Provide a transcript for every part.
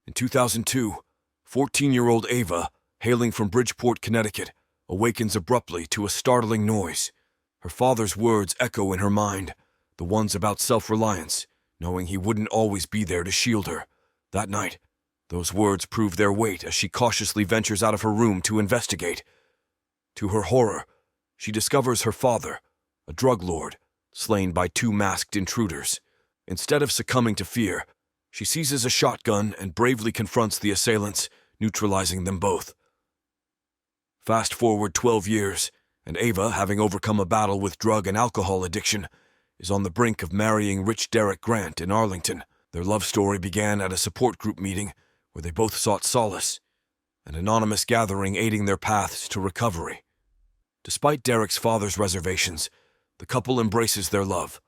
In 2002, 14-year-old Ava, hailing from Bridgeport, Connecticut, awakens abruptly to a startling noise. Her father's words echo in her mind, the ones about self-reliance, knowing he wouldn't always be there to shield her. That night, those words prove their weight as she cautiously ventures out of her room to investigate. To her horror, she discovers her father, a drug lord, slain by two masked intruders. Instead of succumbing to fear, she seizes a shotgun and bravely confronts the assailants, neutralizing them both. Fast forward 12 years, and Ava, having overcome a battle with drug and alcohol addiction, is on the brink of marrying rich Derek Grant in Arlington. Their love story began at a support group meeting where they both sought solace, an anonymous gathering aiding their paths to recovery. Despite Derek's father's reservations, the couple embraces their love.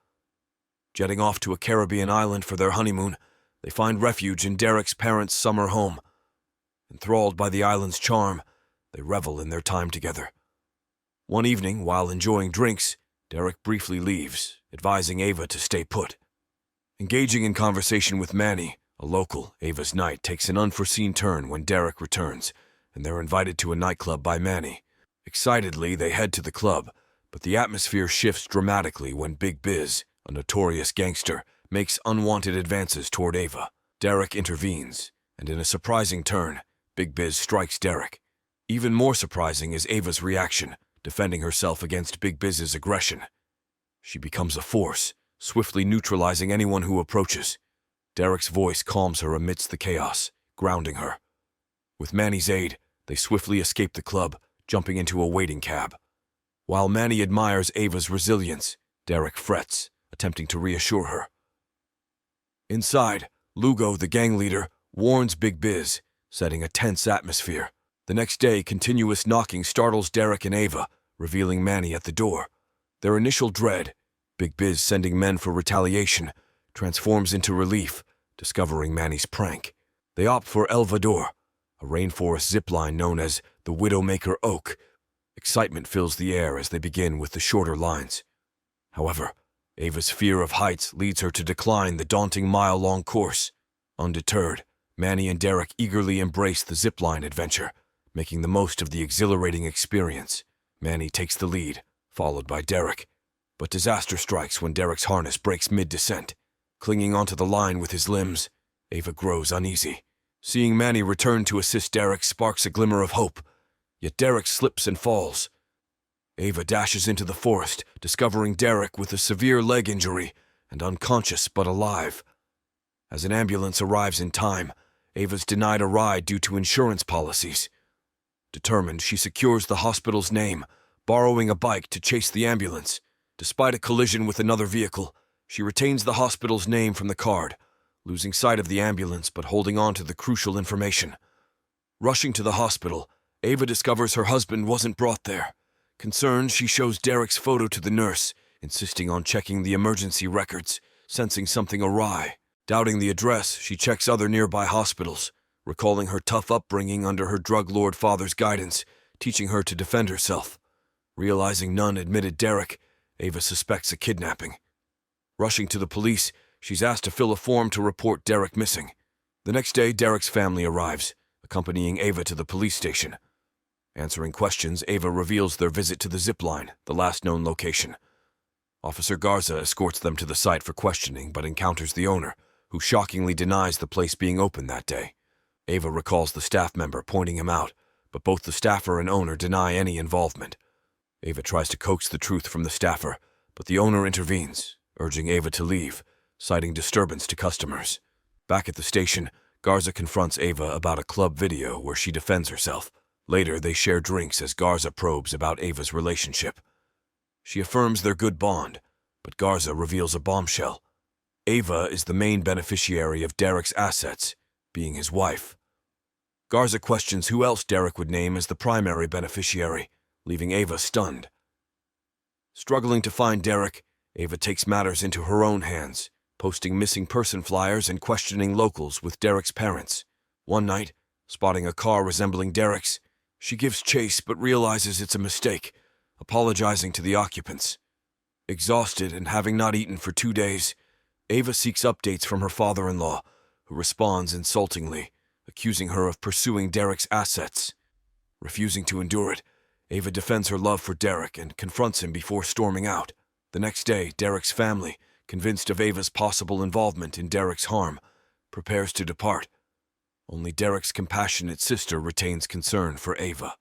Jetting off to a Caribbean island for their honeymoon, they find refuge in Derek's parents' summer home. Enthralled by the island's charm, they revel in their time together. One evening, while enjoying drinks, Derek briefly leaves, advising Ava to stay put. Engaging in conversation with Manny, a local, Ava's night takes an unforeseen turn when Derek returns, and they're invited to a nightclub by Manny. Excitedly, they head to the club, but the atmosphere shifts dramatically when Big Biz, a notorious gangster, makes unwanted advances toward Ava. Derek intervenes, and in a surprising turn, Big Biz strikes Derek. Even more surprising is Ava's reaction, defending herself against Big Biz's aggression. She becomes a force, swiftly neutralizing anyone who approaches. Derek's voice calms her amidst the chaos, grounding her. With Manny's aid, they swiftly escape the club, jumping into a waiting cab. While Manny admires Ava's resilience, Derek frets, attempting to reassure her. Inside, Lugo, the gang leader, warns Big Biz, setting a tense atmosphere. The next day, continuous knocking startles Derek and Ava, revealing Manny at the door. Their initial dread, Big Biz sending men for retaliation, transforms into relief, discovering Manny's prank. They opt for El Vador, a rainforest zipline known as the Widowmaker Oak. Excitement fills the air as they begin with the shorter lines. However, Ava's fear of heights leads her to decline the daunting mile-long course. Undeterred, Manny and Derek eagerly embrace the zipline adventure, making the most of the exhilarating experience. Manny takes the lead, followed by Derek. But disaster strikes when Derek's harness breaks mid-descent. Clinging onto the line with his limbs, Ava grows uneasy. Seeing Manny return to assist Derek sparks a glimmer of hope, yet Derek slips and falls. Ava dashes into the forest, discovering Derek with a severe leg injury and unconscious but alive. As an ambulance arrives in time, Ava's denied a ride due to insurance policies. Determined, she secures the hospital's name, borrowing a bike to chase the ambulance. Despite a collision with another vehicle, she retains the hospital's name from the card, losing sight of the ambulance but holding on to the crucial information. Rushing to the hospital, Ava discovers her husband wasn't brought there. Concerned, she shows Derek's photo to the nurse, insisting on checking the emergency records, sensing something awry. Doubting the address, she checks other nearby hospitals, recalling her tough upbringing under her drug lord father's guidance, teaching her to defend herself. Realizing none admitted Derek, Ava suspects a kidnapping. Rushing to the police, she's asked to fill a form to report Derek missing. The next day, Derek's family arrives, accompanying Ava to the police station. Answering questions, Ava reveals their visit to the zipline, the last known location. Officer Garza escorts them to the site for questioning but encounters the owner, who shockingly denies the place being open that day. Ava recalls the staff member pointing him out, but both the staffer and owner deny any involvement. Ava tries to coax the truth from the staffer, but the owner intervenes, urging Ava to leave, citing disturbance to customers. Back at the station, Garza confronts Ava about a club video where she defends herself. Later, they share drinks as Garza probes about Ava's relationship. She affirms their good bond, but Garza reveals a bombshell. Ava is the main beneficiary of Derek's assets, being his wife. Garza questions who else Derek would name as the primary beneficiary, leaving Ava stunned. Struggling to find Derek, Ava takes matters into her own hands, posting missing person flyers and questioning locals with Derek's parents. One night, spotting a car resembling Derek's, she gives chase but realizes it's a mistake, apologizing to the occupants. Exhausted and having not eaten for 2 days, Ava seeks updates from her father-in-law, who responds insultingly, accusing her of pursuing Derek's assets. Refusing to endure it, Ava defends her love for Derek and confronts him before storming out. The next day, Derek's family, convinced of Ava's possible involvement in Derek's harm, prepares to depart. Only Derek's compassionate sister retains concern for Ava.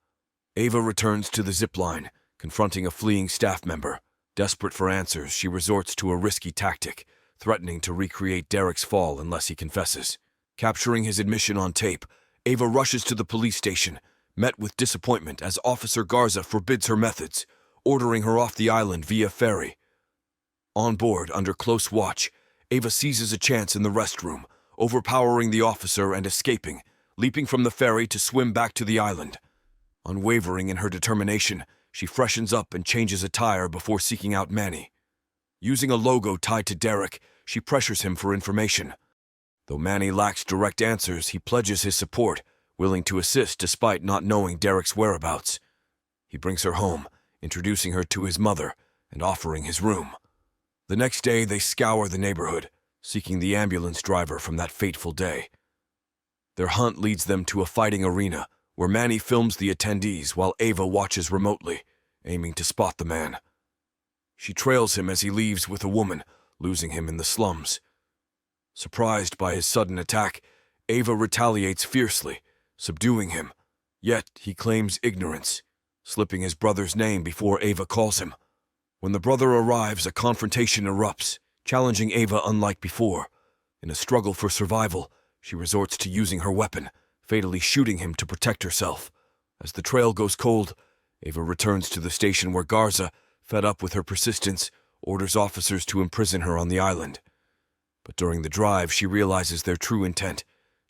Ava returns to the zipline, confronting a fleeing staff member. Desperate for answers, she resorts to a risky tactic, threatening to recreate Derek's fall unless he confesses. Capturing his admission on tape, Ava rushes to the police station, met with disappointment as Officer Garza forbids her methods, ordering her off the island via ferry. On board, under close watch, Ava seizes a chance in the restroom, overpowering the officer and escaping, leaping from the ferry to swim back to the island. Unwavering in her determination, she freshens up and changes attire before seeking out Manny. Using a logo tied to Derek, she pressures him for information. Though Manny lacks direct answers, he pledges his support, willing to assist despite not knowing Derek's whereabouts. He brings her home, introducing her to his mother and offering his room. The next day, they scour the neighborhood, seeking the ambulance driver from that fateful day. Their hunt leads them to a fighting arena, where Manny films the attendees while Ava watches remotely, aiming to spot the man. She trails him as he leaves with a woman, losing him in the slums. Surprised by his sudden attack, Ava retaliates fiercely, subduing him. Yet he claims ignorance, slipping his brother's name before Ava calls him. When the brother arrives, a confrontation erupts, challenging Ava unlike before. In a struggle for survival, she resorts to using her weapon, fatally shooting him to protect herself. As the trail goes cold, Ava returns to the station where Garza, fed up with her persistence, orders officers to imprison her on the island. But during the drive, she realizes their true intent,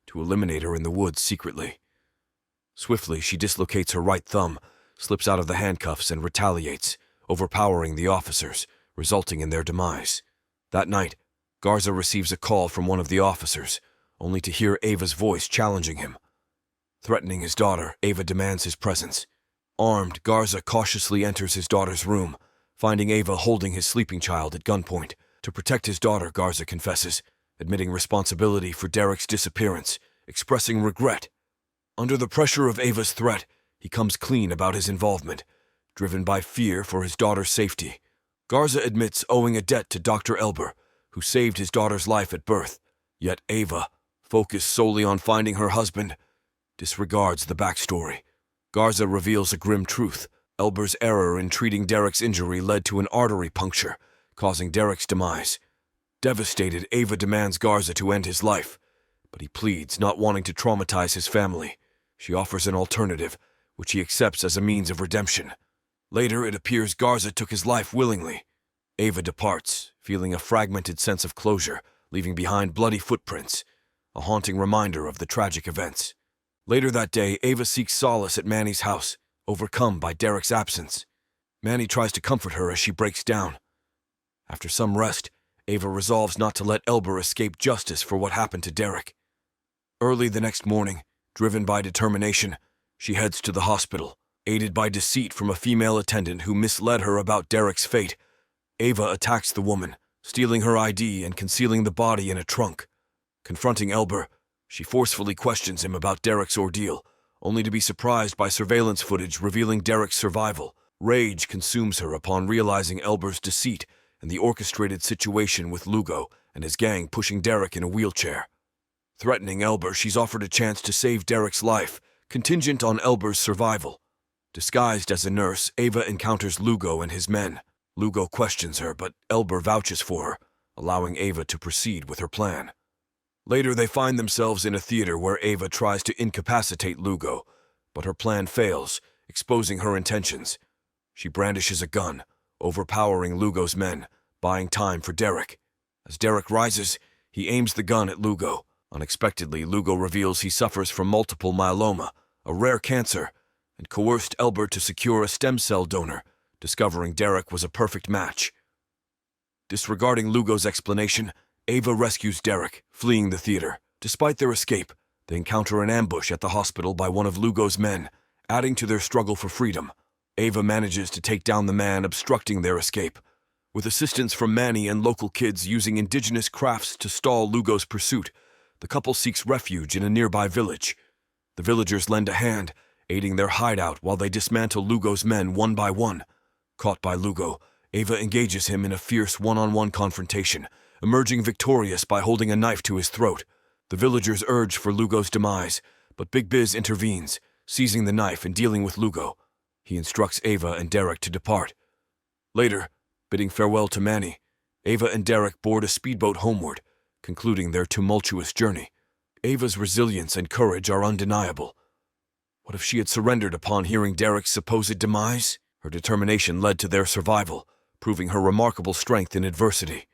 to eliminate her in the woods secretly. Swiftly, she dislocates her right thumb, slips out of the handcuffs and retaliates, overpowering the officers, resulting in their demise. That night, Garza receives a call from one of the officers, only to hear Ava's voice challenging him. Threatening his daughter, Ava demands his presence. Armed, Garza cautiously enters his daughter's room, finding Ava holding his sleeping child at gunpoint. To protect his daughter, Garza confesses, admitting responsibility for Derek's disappearance, expressing regret. Under the pressure of Ava's threat, he comes clean about his involvement, driven by fear for his daughter's safety. Garza admits owing a debt to Dr. Elber, who saved his daughter's life at birth. Yet Ava, focused solely on finding her husband, disregards the backstory. Garza reveals a grim truth. Elber's error in treating Derek's injury led to an artery puncture, causing Derek's demise. Devastated, Ava demands Garza to end his life, but he pleads, not wanting to traumatize his family. She offers an alternative, which he accepts as a means of redemption. Later, it appears Garza took his life willingly. Ava departs, feeling a fragmented sense of closure, leaving behind bloody footprints, a haunting reminder of the tragic events. Later that day, Ava seeks solace at Manny's house, overcome by Derek's absence. Manny tries to comfort her as she breaks down. After some rest, Ava resolves not to let Elber escape justice for what happened to Derek. Early the next morning, driven by determination, she heads to the hospital. Aided by deceit from a female attendant who misled her about Derek's fate, Ava attacks the woman, stealing her ID and concealing the body in a trunk. Confronting Elber, she forcefully questions him about Derek's ordeal, only to be surprised by surveillance footage revealing Derek's survival. Rage consumes her upon realizing Elber's deceit and the orchestrated situation with Lugo and his gang pushing Derek in a wheelchair. Threatening Elber, she's offered a chance to save Derek's life, contingent on Elber's survival. Disguised as a nurse, Ava encounters Lugo and his men. Lugo questions her, but Elber vouches for her, allowing Ava to proceed with her plan. Later, they find themselves in a theater where Ava tries to incapacitate Lugo, but her plan fails, exposing her intentions. She brandishes a gun, overpowering Lugo's men, buying time for Derek. As Derek rises, he aims the gun at Lugo. Unexpectedly, Lugo reveals he suffers from multiple myeloma, a rare cancer, and coerced Elber to secure a stem cell donor, discovering Derek was a perfect match. Disregarding Lugo's explanation, Ava rescues Derek, fleeing the theater. Despite their escape, they encounter an ambush at the hospital by one of Lugo's men, adding to their struggle for freedom. Ava manages to take down the man obstructing their escape, with assistance from Manny and local kids using indigenous crafts to stall Lugo's pursuit. the couple seeks refuge in a nearby village. The villagers lend a hand, aiding their hideout while they dismantle Lugo's men one by one. Caught by Lugo, Ava engages him in a fierce one-on-one confrontation, emerging victorious by holding a knife to his throat. The villagers urge for Lugo's demise, but Big Biz intervenes, seizing the knife and dealing with Lugo. He instructs Ava and Derek to depart. Later, bidding farewell to Manny, Ava and Derek board a speedboat homeward, concluding their tumultuous journey. Ava's resilience and courage are undeniable. What if she had surrendered upon hearing Derek's supposed demise? Her determination led to their survival, proving her remarkable strength in adversity.